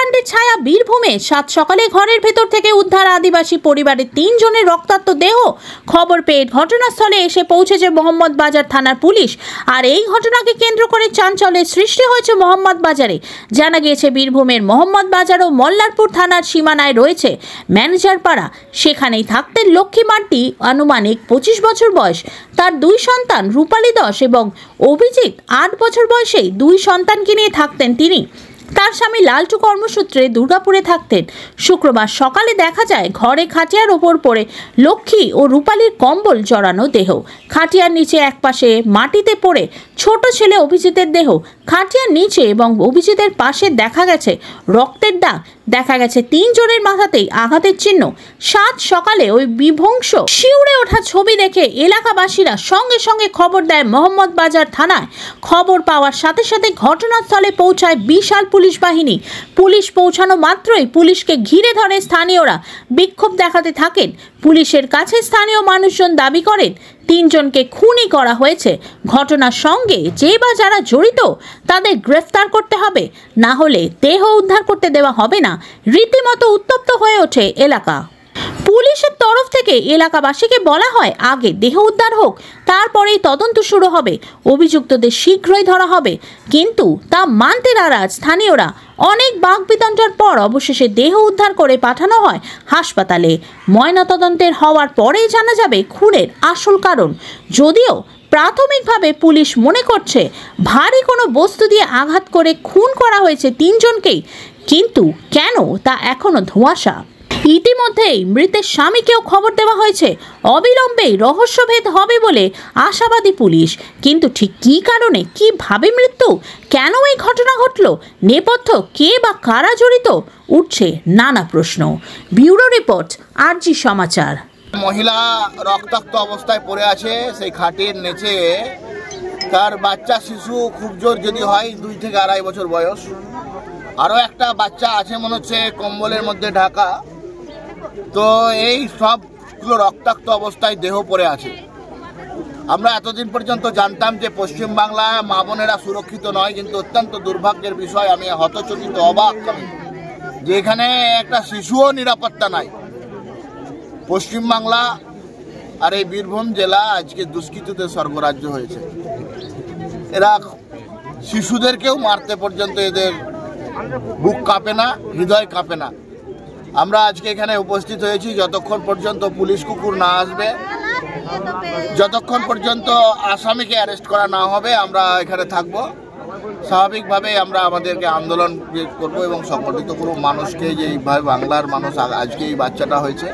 হত্যাকাণ্ডের ছায়া বীরভূমে। সাত সকালে ঘরের ভেতর থেকে উদ্ধার আদিবাসী পরিবারের 3 জনের রক্তাক্ত দেহ। খবর পেয়ে ঘটনাস্থলে এসে পৌঁছেছে মোহাম্মদবাজার থানার পুলিশ। আর এই ঘটনাকে কেন্দ্র করে চাঞ্চল্যের সৃষ্টি হয়েছে মোহাম্মদবাজারে। জানা গিয়েছে বীরভূমের মোহাম্মদবাজার ও মল্লারপুর থানার সীমানায় রয়েছে ম্যানেজারপাড়া। সেখানেই থাকতেন লক্ষ্মী মার্ডি, আনুমানিক 25 বছর বয়স। তার 2 সন্তান রূপালী দাস এবং অভিজিৎ 8 বছর বয়সেই 2 সন্তানকে নিয়ে থাকতেন তিনি। তার স্বামী লালটু কর্মসূত্রে দুর্গাপুরে থাকতেন। শুক্রবার সকালে দেখা যায় ঘরে খাটিয়ার ওপর পড়ে লক্ষ্মী ও রূপালীর কম্বল জড়ানো দেহ। খাটিয়ার নিচে একপাশে মাটিতে পড়ে ছোট ছেলে অভিজিতের দেহ। খাটিয়ার নিচে এবং অভিজিতের পাশে দেখা গেছে রক্তের দাগ। দেখা গেছে 3 জনের মাথাতেই আঘাতের চিহ্ন। 7 সকালে ওই বিধ্বংস শিউরে ওঠা ছবি দেখে এলাকাবাসীরা সঙ্গে সঙ্গে খবর দেয় মোহাম্মদবাজার থানায়। খবর পাওয়ার সাথে সাথে ঘটনাস্থলে পৌঁছায় বিশাল পুলিশ বাহিনী। পুলিশ পৌঁছানো মাত্রই পুলিশকে ঘিরে ধরে স্থানীয়রা, বিক্ষোভ দেখাতে থাকেন। পুলিশের কাছে স্থানীয় মানুষজন দাবি করেন 3 জনকে খুনই করা হয়েছে। ঘটনার সঙ্গে যে বা যারা জড়িত তাদের গ্রেফতার করতে হবে, না হলে দেহ উদ্ধার করতে দেওয়া হবে না। রীতিমতো উত্তপ্ত হয়ে ওঠে এলাকা। পুলিশের তরফ থেকে এলাকাবাসীকে বলা হয় আগে দেহ উদ্ধার হোক, তারপরেই তদন্ত শুরু হবে, অভিযুক্তদের শীঘ্রই ধরা হবে। কিন্তু তা মানতে নারাজ স্থানীয়রা। অনেক বাকবিতণ্ডার পর অবশেষে দেহ উদ্ধার করে পাঠানো হয় হাসপাতালে। ময়নাতদন্তের হওয়ার পরেই জানা যাবে খুনের আসল কারণ। যদিও প্রাথমিকভাবে পুলিশ মনে করছে ভারী কোনো বস্তু দিয়ে আঘাত করে খুন করা হয়েছে 3 জনকেই, কিন্তু কেন তা এখনো ধোঁয়াশা। ইতিমধ্যেই মৃতের স্বামীকেও খবর দেওয়া হয়েছে। অবিলম্বেই রহস্যভেদ হবে বলে আশাবাদী পুলিশ। কিন্তু ঠিক কী কারণে, কিভাবে মৃত্যু, কেন এই ঘটনা ঘটল, নেপথ্য কে বা কারা জড়িত, উঠছে নানা প্রশ্ন। ব্যুরো রিপোর্ট, আরজি সমাচার। মহিলা রক্তাক্ত অবস্থায় পড়ে আছে সেই খাটের নিচে। তার বাচ্চা শিশু খুব জোর যদি হয় 2 থেকে 2.5 বছর বয়স। আরও একটা বাচ্চা আছে মনে হচ্ছে কম্বলের মধ্যে ঢাকা। তো এই সবগুলো রক্তাক্ত অবস্থায় দেহ পড়ে আছে। আমরা এতদিন পর্যন্ত জানতাম যে পশ্চিমবাংলায় মা বোনেরা সুরক্ষিত নয়, কিন্তু অত্যন্ত দুর্ভাগ্যের বিষয়, আমি হতচকিত, অবাক যে এখানে একটা শিশুও নিরাপত্তা নাই। পশ্চিমবাংলা আর এই বীরভূম জেলা আজকে দুষ্কৃতীদের স্বর্গরাজ্য হয়েছে। এরা শিশুদেরকেও মারতে পর্যন্ত এদের বুক কাঁপে না, হৃদয় কাঁপে না। আমরা আজকে এখানে উপস্থিত হয়েছি যতক্ষণ পর্যন্ত পুলিশ কুকুর না আসবে, যতক্ষণ পর্যন্ত আসামিকে অ্যারেস্ট করা না হবে আমরা এখানে থাকব। স্বাভাবিকভাবে আমরা আমাদেরকে আন্দোলন করব এবং সংগঠিত করব মানুষকে, যে এইভাবে বাংলার মানুষ আজকে এই বাচ্চাটা হয়েছে